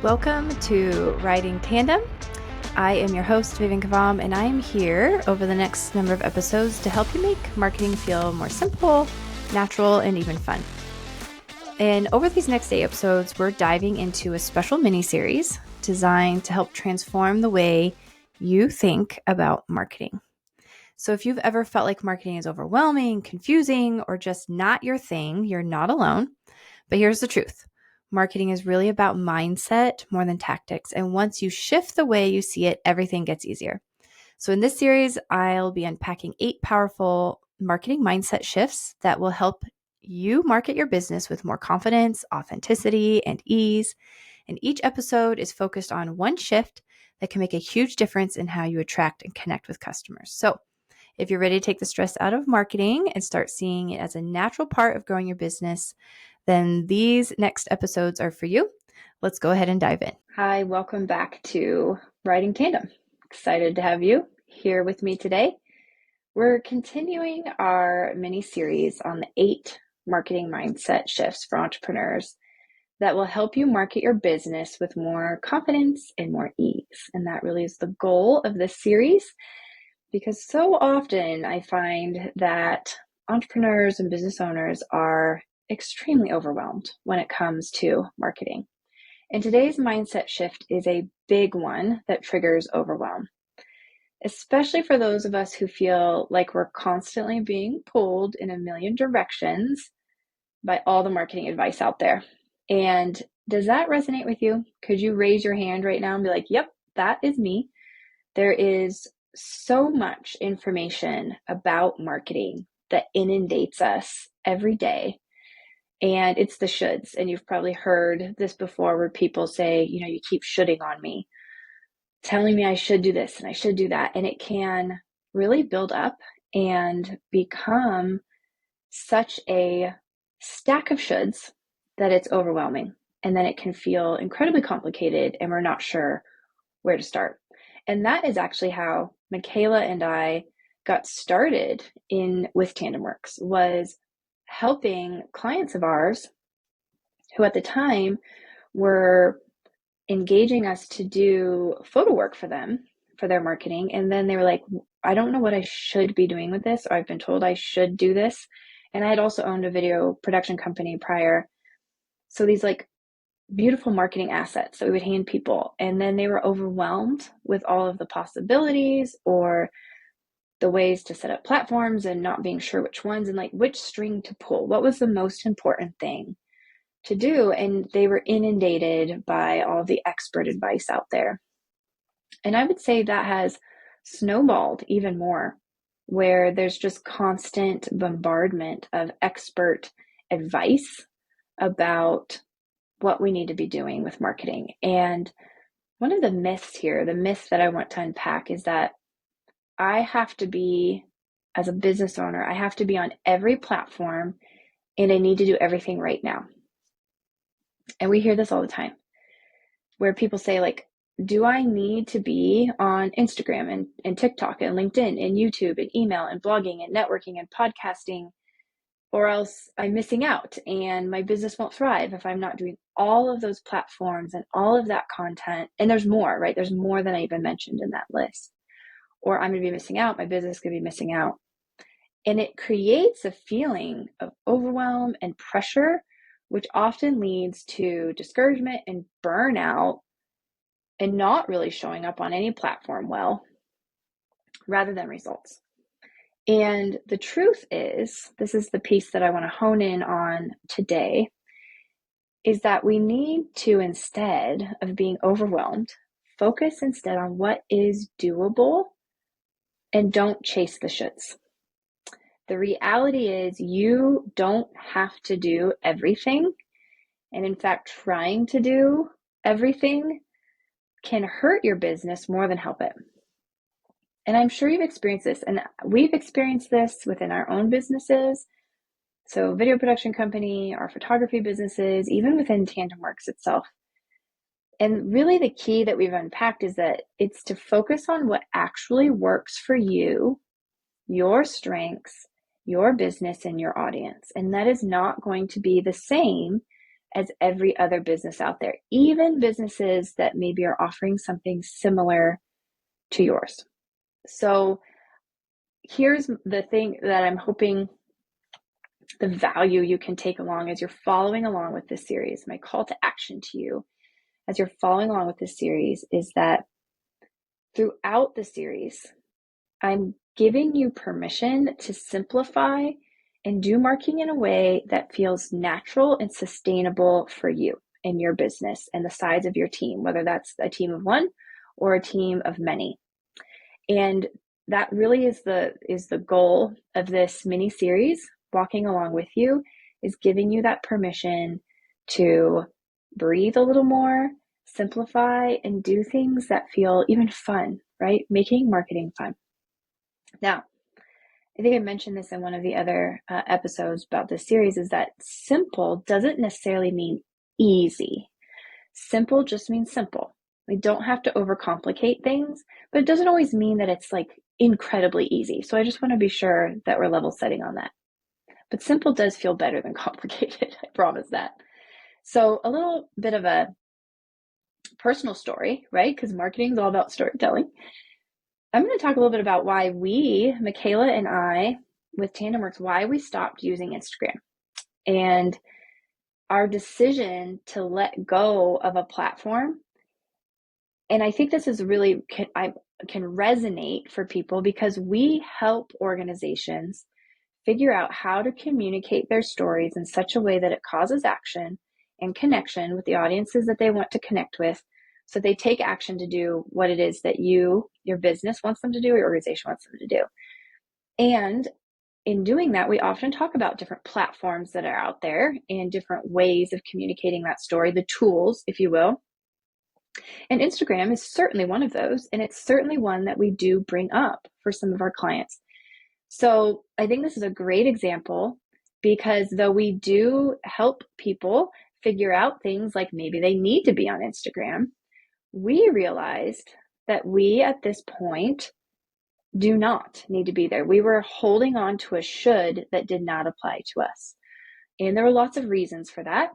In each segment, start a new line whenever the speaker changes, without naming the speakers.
Welcome to Riding Tandem. I am your host, Vivian, and I am here over the next number of episodes to help you make marketing feel more simple, natural, and even fun. And over these next 8 episodes, we're diving into a special mini-series designed to help transform the way you think about marketing. So if you've ever felt like marketing is overwhelming, confusing, or just not your thing, you're not alone. But here's the truth. Marketing is really about mindset more than tactics. And once you shift the way you see it, everything gets easier. So in this series, I'll be unpacking 8 powerful marketing mindset shifts that will help you market your business with more confidence, authenticity, and ease. And each episode is focused on one shift that can make a huge difference in how you attract and connect with customers. So if you're ready to take the stress out of marketing and start seeing it as a natural part of growing your business, then these next episodes are for you. Let's go ahead and dive in. Hi, welcome back to Riding Tandem. Excited to have you here with me today. We're continuing our mini series on the 8 marketing mindset shifts for entrepreneurs that will help you market your business with more confidence and more ease. And that really is the goal of this series, because so often I find that entrepreneurs and business owners are extremely overwhelmed when it comes to marketing. And today's mindset shift is a big one that triggers overwhelm, especially for those of us who feel like we're constantly being pulled in a million directions by all the marketing advice out there. And does that resonate with you? Could you raise your hand right now and be like, yep, that is me. There is so much information about marketing that inundates us every day. And it's the shoulds. And you've probably heard this before where people say, you keep shoulding on me, telling me I should do this and I should do that. And it can really build up and become such a stack of shoulds that it's overwhelming. And then it can feel incredibly complicated and we're not sure where to start. And that is actually how Michaela and I got started with TandemWorks, was helping clients of ours who at the time were engaging us to do photo work for them, for their marketing. And then they were like, I don't know what I should be doing with this, or I've been told I should do this. And I had also owned a video production company prior. So these beautiful marketing assets that we would hand people. And then they were overwhelmed with all of the possibilities or the ways to set up platforms and not being sure which ones and which string to pull. What was the most important thing to do? And they were inundated by all the expert advice out there. And I would say that has snowballed even more, where there's just constant bombardment of expert advice about what we need to be doing with marketing. And one of the myths here, the myth that I want to unpack, is that I have to be, as a business owner, I have to be on every platform and I need to do everything right now. And we hear this all the time, where people say do I need to be on Instagram and TikTok and LinkedIn and YouTube and email and blogging and networking and podcasting, or else I'm missing out and my business won't thrive if I'm not doing all of those platforms and all of that content. And there's more, right? There's more than I even mentioned in that list. Or I'm going to be missing out. My business could be missing out. And it creates a feeling of overwhelm and pressure, which often leads to discouragement and burnout and not really showing up on any platform well, rather than results. And the truth is, this is the piece that I want to hone in on today, is that we need to, instead of being overwhelmed, focus instead on what is doable and don't chase the shoulds. The reality is you don't have to do everything. And in fact, trying to do everything can hurt your business more than help it. And I'm sure you've experienced this, and we've experienced this within our own businesses. So video production company, our photography businesses, even within TandemWorks itself. And really the key that we've unpacked is that it's to focus on what actually works for you, your strengths, your business, and your audience. And that is not going to be the same as every other business out there, even businesses that maybe are offering something similar to yours. So here's the thing that I'm hoping, the value you can take along as you're following along with this series. My call to action to you as you're following along with this series is that throughout the series, I'm giving you permission to simplify and do marketing in a way that feels natural and sustainable for you and your business and the size of your team, whether that's a team of one or a team of many. And that really is the goal of this mini series. Walking along with you is giving you that permission to breathe a little more, simplify, and do things that feel even fun, right? Making marketing fun. Now, I think I mentioned this in one of the other episodes about this series, is that simple doesn't necessarily mean easy. Simple just means simple. We don't have to overcomplicate things, but it doesn't always mean that it's like incredibly easy. So I just want to be sure that we're level setting on that. But simple does feel better than complicated, I promise that. So a little bit of a personal story, right? Because marketing is all about storytelling. I'm going to talk a little bit about why we, Michaela and I, with TandemWorks, why we stopped using Instagram and our decision to let go of a platform. And I think this is really can resonate for people because we help organizations figure out how to communicate their stories in such a way that it causes action and connection with the audiences that they want to connect with. So they take action to do what it is that your business wants them to do, or your organization wants them to do. And in doing that, we often talk about different platforms that are out there and different ways of communicating that story, the tools, if you will. And Instagram is certainly one of those. And it's certainly one that we do bring up for some of our clients. So I think this is a great example because though we do help people figure out things like maybe they need to be on Instagram, we realized that we at this point do not need to be there. We were holding on to a should that did not apply to us. And there were lots of reasons for that.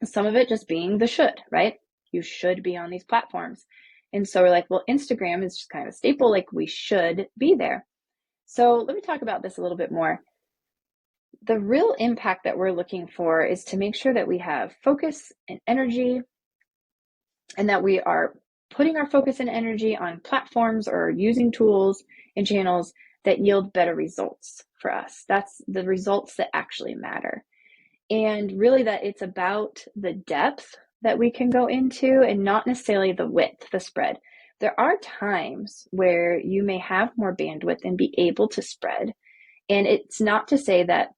Some of it just being the should, right? You should be on these platforms. And so we're like, well, Instagram is just kind of a staple, like we should be there. So let me talk about this a little bit more. The real impact that we're looking for is to make sure that we have focus and energy and that we are putting our focus and energy on platforms or using tools and channels that yield better results for us. That's the results that actually matter. And really that it's about the depth that we can go into and not necessarily the width, the spread. There are times where you may have more bandwidth and be able to spread. And it's not to say that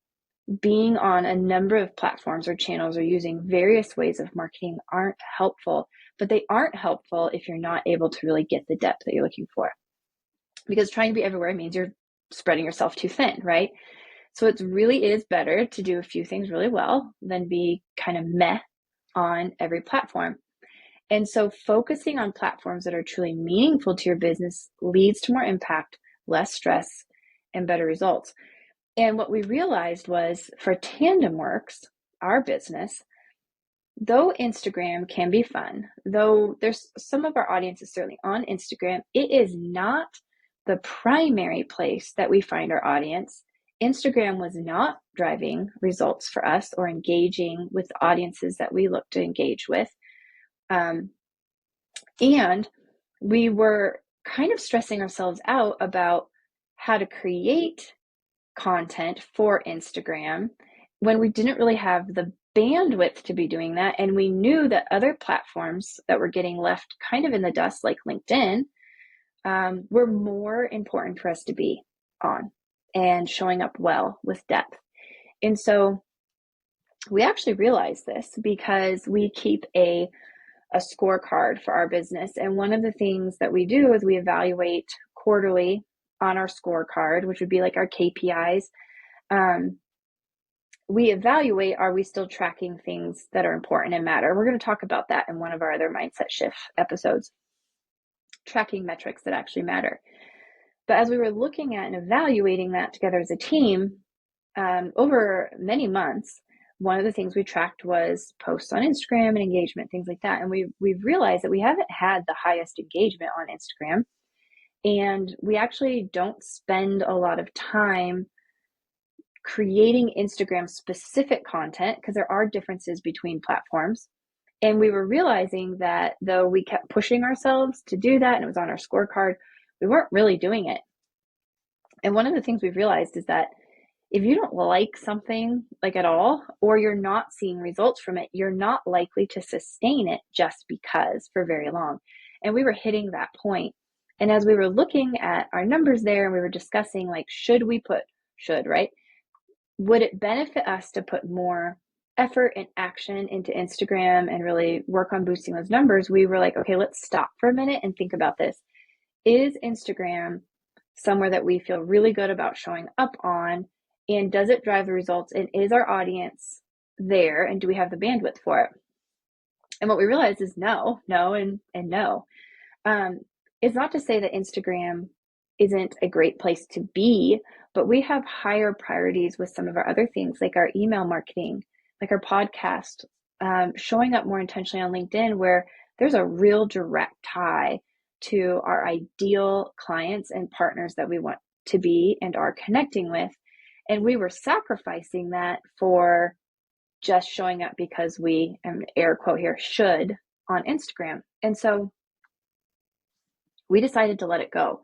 being on a number of platforms or channels or using various ways of marketing aren't helpful, but they aren't helpful if you're not able to really get the depth that you're looking for. Because trying to be everywhere means you're spreading yourself too thin, right? So it really is better to do a few things really well than be kind of meh on every platform. And so focusing on platforms that are truly meaningful to your business leads to more impact, less stress, and better results. And what we realized was for TandemWorks, our business, though Instagram can be fun, though there's some of our audience is certainly on Instagram, it is not the primary place that we find our audience. Instagram was not driving results for us or engaging with the audiences that we look to engage with. And we were kind of stressing ourselves out about how to create content for Instagram when we didn't really have the bandwidth to be doing that. And we knew that other platforms that were getting left kind of in the dust, like LinkedIn, were more important for us to be on and showing up well with depth. And so we actually realized this because we keep a scorecard for our business. And one of the things that we do is we evaluate quarterly on our scorecard, which would be like our KPIs. We evaluate, are we still tracking things that are important and matter? We're going to talk about that in one of our other Mindset Shift episodes, tracking metrics that actually matter. But as we were looking at and evaluating that together as a team over many months, one of the things we tracked was posts on Instagram and engagement, things like that. And we've realized that we haven't had the highest engagement on Instagram. And we actually don't spend a lot of time creating Instagram specific content because there are differences between platforms. And we were realizing that though we kept pushing ourselves to do that and it was on our scorecard, we weren't really doing it. And one of the things we've realized is that if you don't like something like at all, or you're not seeing results from it, you're not likely to sustain it just because for very long. And we were hitting that point. And as we were looking at our numbers there, and we were discussing like, right? Would it benefit us to put more effort and action into Instagram and really work on boosting those numbers? We were like, okay, let's stop for a minute and think about this. Is Instagram somewhere that we feel really good about showing up on? And does it drive the results? And is our audience there? And do we have the bandwidth for it? And what we realized is no, and no. It's not to say that Instagram isn't a great place to be, but we have higher priorities with some of our other things, like our email marketing, like our podcast, showing up more intentionally on LinkedIn, where there's a real direct tie to our ideal clients and partners that we want to be and are connecting with. And we were sacrificing that for just showing up because we, air quote here, should on Instagram. And so we decided to let it go.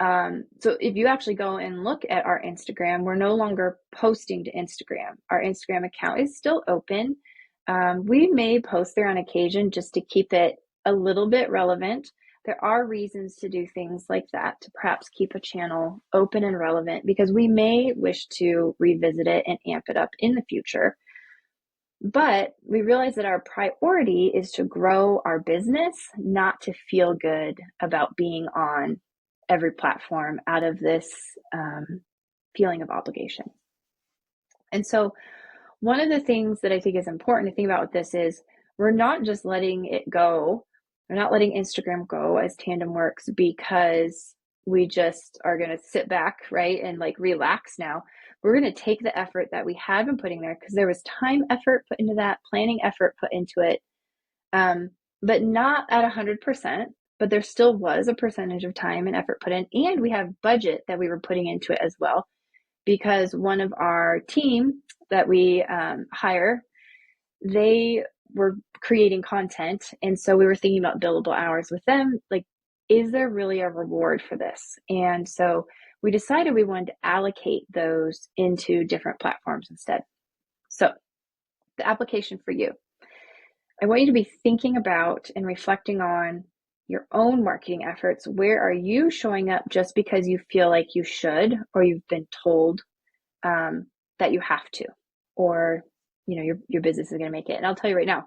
So if you actually go and look at our Instagram, we're no longer posting to Instagram. Our Instagram account is still open. We may post there on occasion just to keep it a little bit relevant. There are reasons to do things like that, to perhaps keep a channel open and relevant, because we may wish to revisit it and amp it up in the future. But we realize that our priority is to grow our business, not to feel good about being on every platform out of this feeling of obligation. And so one of the things that I think is important to think about with this is we're not just letting it go. We're not letting Instagram go as Tandem works because we just are going to sit back, right, and like relax now. We're going to take the effort that we had been putting there, because there was time effort put into that, planning effort put into it, but not at 100%, but there still was a percentage of time and effort put in. And we have budget that we were putting into it as well, because one of our team that we hire, they were creating content. And so we were thinking about billable hours with them. Like, is there really a reward for this? And so we decided we wanted to allocate those into different platforms instead. So the application for you, I want you to be thinking about and reflecting on your own marketing efforts. Where are you showing up just because you feel like you should, or you've been told that you have to, or your business is going to make it? And I'll tell you right now,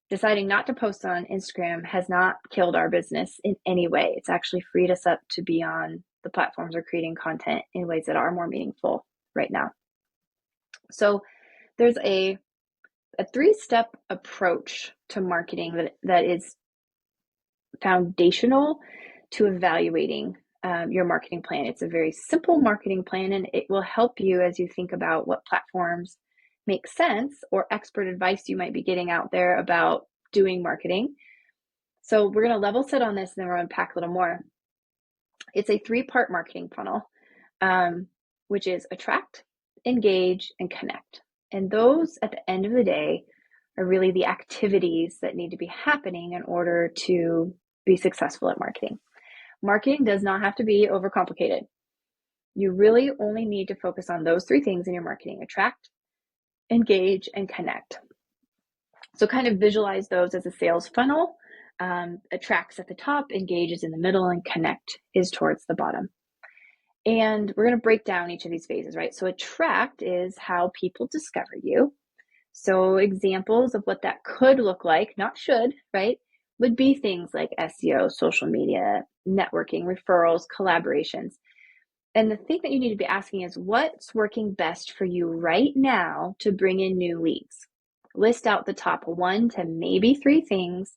deciding not to post on Instagram has not killed our business in any way. It's actually freed us up to be on the platforms or creating content in ways that are more meaningful right now. So there's a 3-step approach to marketing that is foundational to evaluating your marketing plan. It's a very simple marketing plan, and it will help you as you think about what platforms make sense or expert advice you might be getting out there about doing marketing. So we're going to level set on this, and then we're going to unpack a little more. It's a 3-part marketing funnel, which is attract, engage, and connect. And those at the end of the day are really the activities that need to be happening in order to be successful at marketing. Marketing does not have to be overcomplicated. You really only need to focus on those 3 things in your marketing: attract, engage, and connect. So kind of visualize those as a sales funnel. Attracts at the top, engage is in the middle, and connect is towards the bottom. And we're going to break down each of these phases, right? So attract is how people discover you. So examples of what that could look like, not should, right, would be things like SEO, social media, networking, referrals, collaborations. And the thing that you need to be asking is, what's working best for you right now to bring in new leads? List out the top 1 to maybe 3 things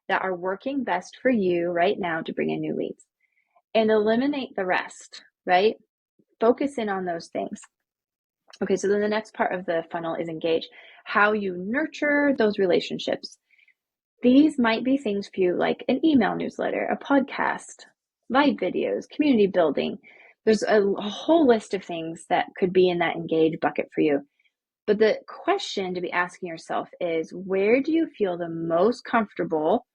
that are working best for you right now to bring in new leads, and eliminate the rest, right? Focus in on those things. Okay, so then the next part of the funnel is engage. How you nurture those relationships. These might be things for you like an email newsletter, a podcast, live videos, community building. There's a whole list of things that could be in that engage bucket for you. But the question to be asking yourself is, where do you feel the most comfortable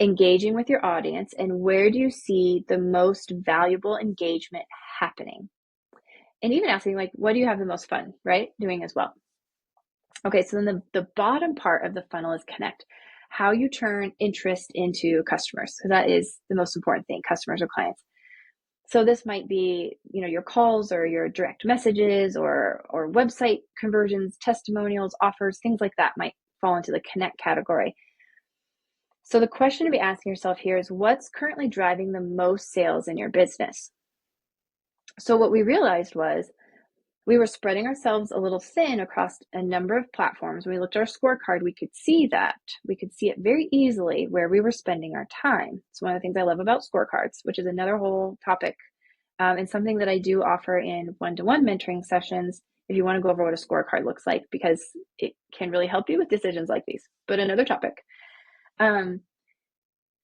engaging with your audience, and where do you see the most valuable engagement happening? And even asking, like, what do you have the most fun, right, doing as well? Okay, so then the bottom part of the funnel is connect. How you turn interest into customers. So that is the most important thing, customers or clients. So this might be, your calls or your direct messages or website conversions, testimonials, offers, things like that might fall into the connect category. So the question to be asking yourself here is, what's currently driving the most sales in your business? So what we realized was we were spreading ourselves a little thin across a number of platforms. When we looked at our scorecard, we could see that. We could see it very easily where we were spending our time. It's one of the things I love about scorecards, which is another whole topic, and something that I do offer in one-to-one mentoring sessions if you want to go over what a scorecard looks like, because it can really help you with decisions like these. But another topic.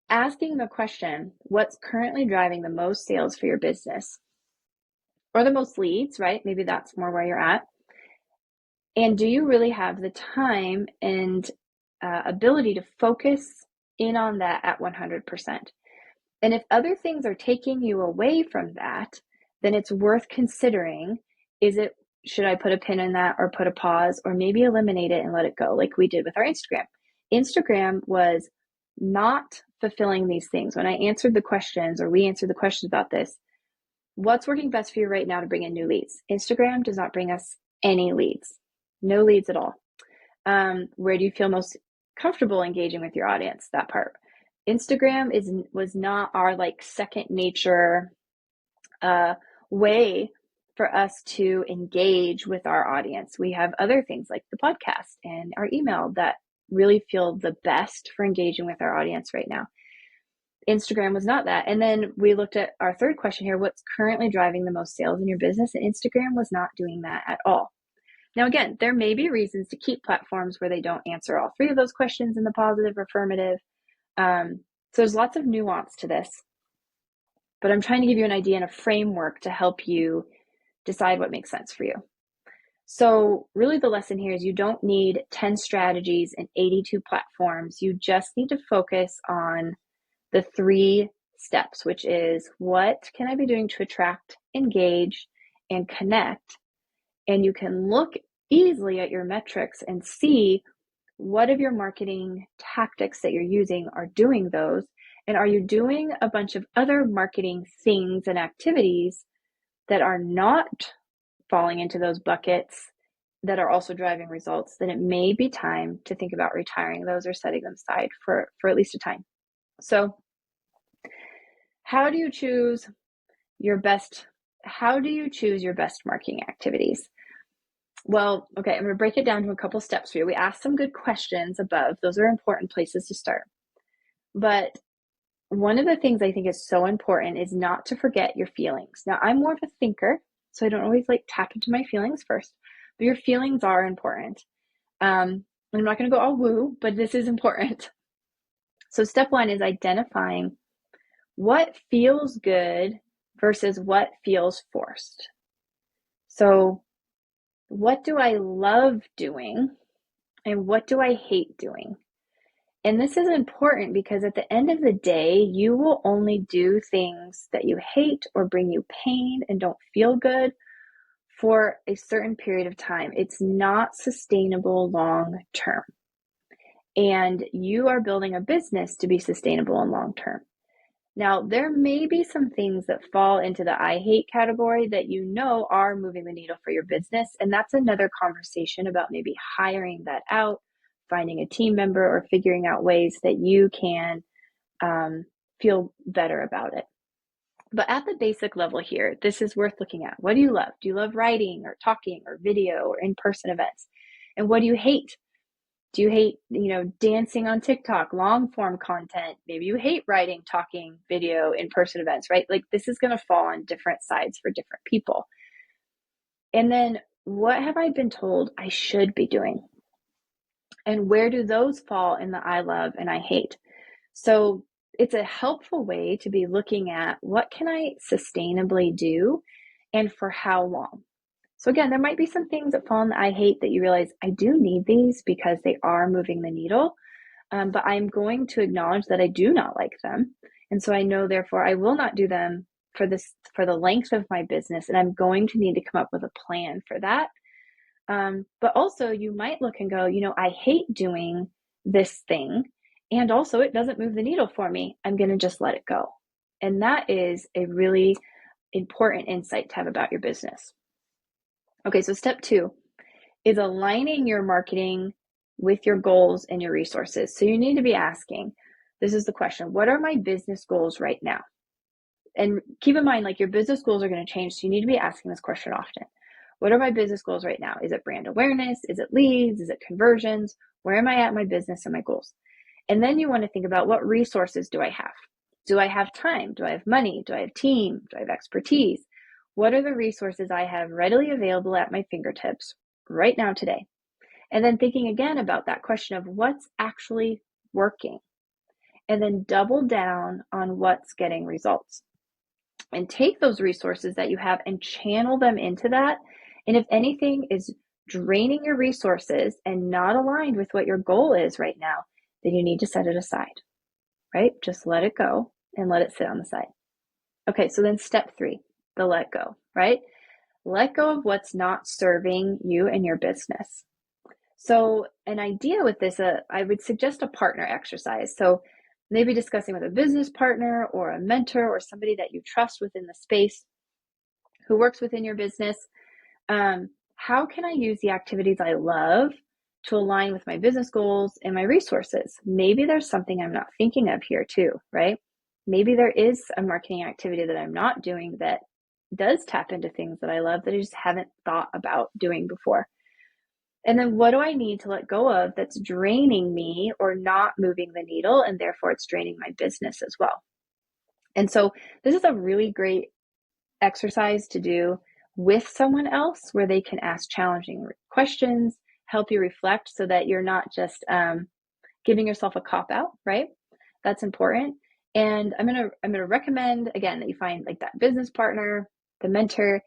Asking the question, what's currently driving the most sales for your business? Or the most leads, right? Maybe that's more where you're at. And do you really have the time and ability to focus in on that at 100%? And if other things are taking you away from that, then it's worth considering, should I put a pin in that or put a pause or maybe eliminate it and let it go, like we did with our Instagram. Instagram was not fulfilling these things. When I answered the questions, or we answered the questions about this, what's working best for you right now to bring in new leads? Instagram does not bring us any leads, no leads at all. Where do you feel most comfortable engaging with your audience? That part. Instagram was not our second nature way for us to engage with our audience. We have other things like the podcast and our email that really feel the best for engaging with our audience right now. Instagram was not that. And then we looked at our third question here, what's currently driving the most sales in your business? And Instagram was not doing that at all. Now, again, there may be reasons to keep platforms where they don't answer all three of those questions in the positive or affirmative. So there's lots of nuance to this, but I'm trying to give you an idea and a framework to help you decide what makes sense for you. So really the lesson here is you don't need 10 strategies and 82 platforms. You just need to focus on the 3 steps, which is, what can I be doing to attract, engage, and connect? And you can look easily at your metrics and see what of your marketing tactics that you're using are doing those. And are you doing a bunch of other marketing things and activities that are not falling into those buckets that are also driving results? Then it may be time to think about retiring those or setting them aside for at least a time. So how do you choose your best marketing activities? Well, okay, I'm going to break it down to a couple steps for you. We asked some good questions above. Those are important places to start. But one of the things I think is so important is not to forget your feelings. Now, I'm more of a thinker, so I don't always tap into my feelings first, but your feelings are important. I'm not going to go all woo, but this is important. So step 1 is identifying what feels good versus what feels forced. So what do I love doing and what do I hate doing? And this is important because at the end of the day, you will only do things that you hate or bring you pain and don't feel good for a certain period of time. It's not sustainable long term. And you are building a business to be sustainable and long term. Now, there may be some things that fall into the I hate category that are moving the needle for your business. And that's another conversation about maybe hiring that out, finding a team member, or figuring out ways that you can feel better about it. But at the basic level here, this is worth looking at. What do you love? Do you love writing or talking or video or in-person events? And what do you hate? Do you hate, dancing on TikTok, long form content? Maybe you hate writing, talking, video, in-person events, right? This is going to fall on different sides for different people. And then what have I been told I should be doing? And where do those fall in the I love and I hate? So it's a helpful way to be looking at what can I sustainably do and for how long. So again, there might be some things that fall in the I hate that you realize I do need these because they are moving the needle. But I'm going to acknowledge that I do not like them. And so I know, therefore, I will not do them for the length of my business. And I'm going to need to come up with a plan for that. But also you might look and go, I hate doing this thing. And also it doesn't move the needle for me. I'm going to just let it go. And that is a really important insight to have about your business. Okay, so step 2 is aligning your marketing with your goals and your resources. So you need to be asking, this is the question, what are my business goals right now? And keep in mind, like, your business goals are going to change. So you need to be asking this question often. What are my business goals right now? Is it brand awareness? Is it leads? Is it conversions? Where am I at in my business and my goals? And then you want to think about, what resources do I have? Do I have time? Do I have money? Do I have team? Do I have expertise? What are the resources I have readily available at my fingertips right now today? And then thinking again about that question of what's actually working, and then double down on what's getting results. And take those resources that you have and channel them into that. And if anything is draining your resources and not aligned with what your goal is right now, then you need to set it aside, right? Just let it go and let it sit on the side. Okay, so then step 3, the let go, right? Let go of what's not serving you and your business. So an idea with this, I would suggest a partner exercise. So maybe discussing with a business partner or a mentor or somebody that you trust within the space who works within your business. How can I use the activities I love to align with my business goals and my resources? Maybe there's something I'm not thinking of here too, right? Maybe there is a marketing activity that I'm not doing that does tap into things that I love that I just haven't thought about doing before. And then what do I need to let go of that's draining me or not moving the needle, and therefore it's draining my business as well? And so this is a really great exercise to do with someone else, where they can ask challenging questions, help you reflect, so that you're not just giving yourself a cop out, right? That's important. And I'm gonna recommend again that you find like that business partner, the mentor.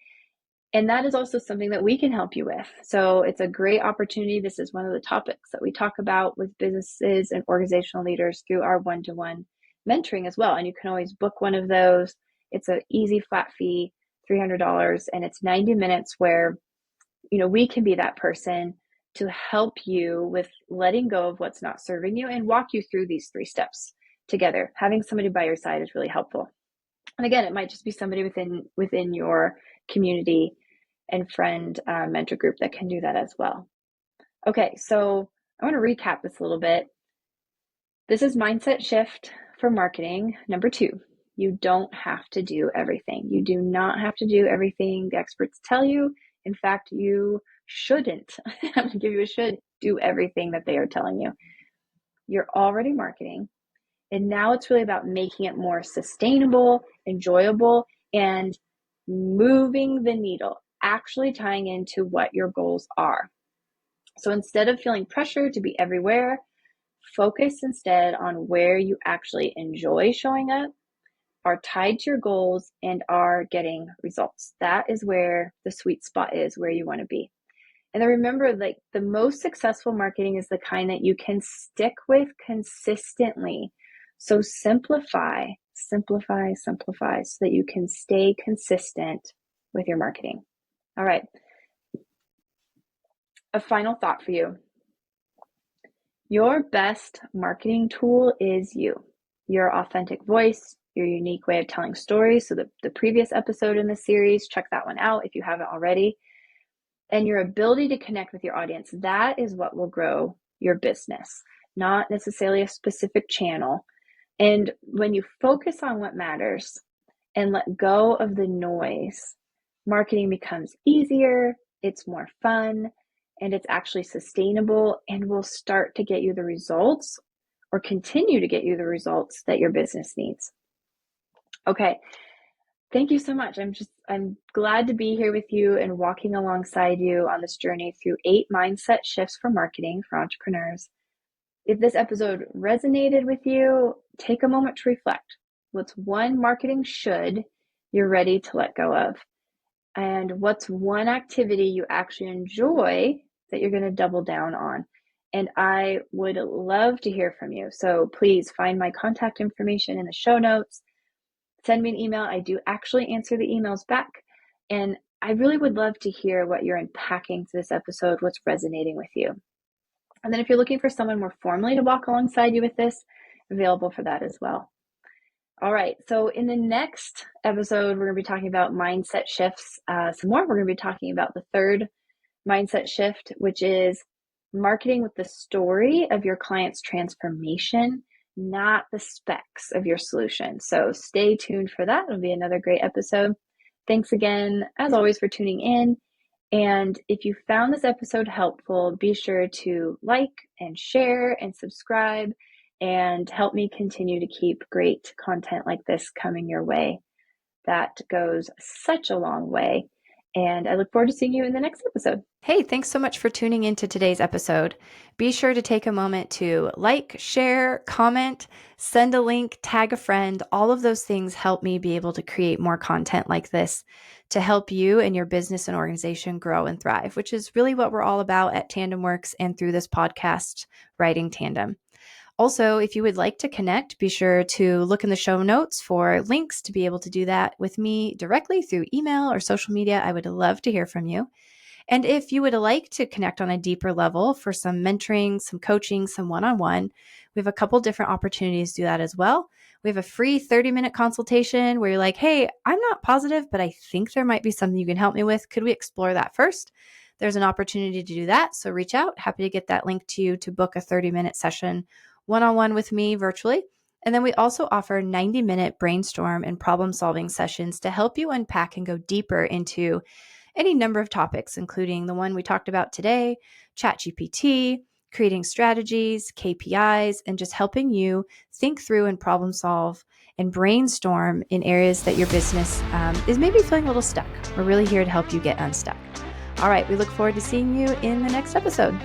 And that is also something that we can help you with. So it's a great opportunity. This is one of the topics that we talk about with businesses and organizational leaders through our one-to-one mentoring as well. And you can always book one of those. It's an easy flat fee, $300, and it's 90 minutes where, we can be that person to help you with letting go of what's not serving you and walk you through these 3 steps together. Having somebody by your side is really helpful. And again, it might just be somebody within your community and friend mentor group that can do that as well. Okay, so I want to recap this a little bit. This is mindset shift for marketing. Number 2, you don't have to do everything. You do not have to do everything the experts tell you. In fact, you shouldn't. I'm going to give you a should do everything that they are telling you. You're already marketing. And now it's really about making it more sustainable, enjoyable, and moving the needle, actually tying into what your goals are. So instead of feeling pressure to be everywhere, focus instead on where you actually enjoy showing up, are tied to your goals, and are getting results. That is where the sweet spot is, where you want to be. And then remember, like, the most successful marketing is the kind that you can stick with consistently. So simplify so that you can stay consistent with your marketing. All right. A final thought for you. Your best marketing tool is you. Your authentic voice, your unique way of telling stories. So the previous episode in the series, check that one out if you haven't already. And your ability to connect with your audience. That is what will grow your business, not necessarily a specific channel. And when you focus on what matters and let go of the noise, marketing becomes easier, it's more fun, and it's actually sustainable, and will start to get you the results, or continue to get you the results that your business needs. Okay. Thank you so much. I'm glad to be here with you and walking alongside you on this journey through 8 mindset shifts for marketing for entrepreneurs. If this episode resonated with you, take a moment to reflect. What's one marketing should you're ready to let go of? And what's one activity you actually enjoy that you're going to double down on? And I would love to hear from you. So please find my contact information in the show notes. Send me an email. I do actually answer the emails back. And I really would love to hear what you're unpacking to this episode, what's resonating with you. And then if you're looking for someone more formally to walk alongside you with this, available for that as well. All right, so in the next episode, we're going to be talking about mindset shifts some more. We're going to be talking about the third mindset shift, which is marketing with the story of your client's transformation, not the specs of your solution. So stay tuned for that. It'll be another great episode. Thanks again, as always, for tuning in. And if you found this episode helpful, be sure to like and share and subscribe and help me continue to keep great content like this coming your way. That goes such a long way. And I look forward to seeing you in the next episode. Hey, thanks so much for tuning into today's episode. Be sure to take a moment to like, share, comment, send a link, tag a friend. All of those things help me be able to create more content like this to help you and your business and organization grow and thrive, which is really what we're all about at TandemWorks and through this podcast, Riding Tandem. Also, if you would like to connect, be sure to look in the show notes for links to be able to do that with me directly through email or social media. I would love to hear from you. And if you would like to connect on a deeper level for some mentoring, some coaching, some one-on-one, we have a couple different opportunities to do that as well. We have a free 30-minute consultation where you're like, hey, I'm not positive, but I think there might be something you can help me with. Could we explore that first? There's an opportunity to do that. So reach out. Happy to get that link to you to book a 30-minute session one-on-one with me virtually. And then we also offer 90-minute brainstorm and problem-solving sessions to help you unpack and go deeper into any number of topics, including the one we talked about today, ChatGPT, creating strategies, KPIs, and just helping you think through and problem solve and brainstorm in areas that your business is maybe feeling a little stuck. We're really here to help you get unstuck. All right, we look forward to seeing you in the next episode.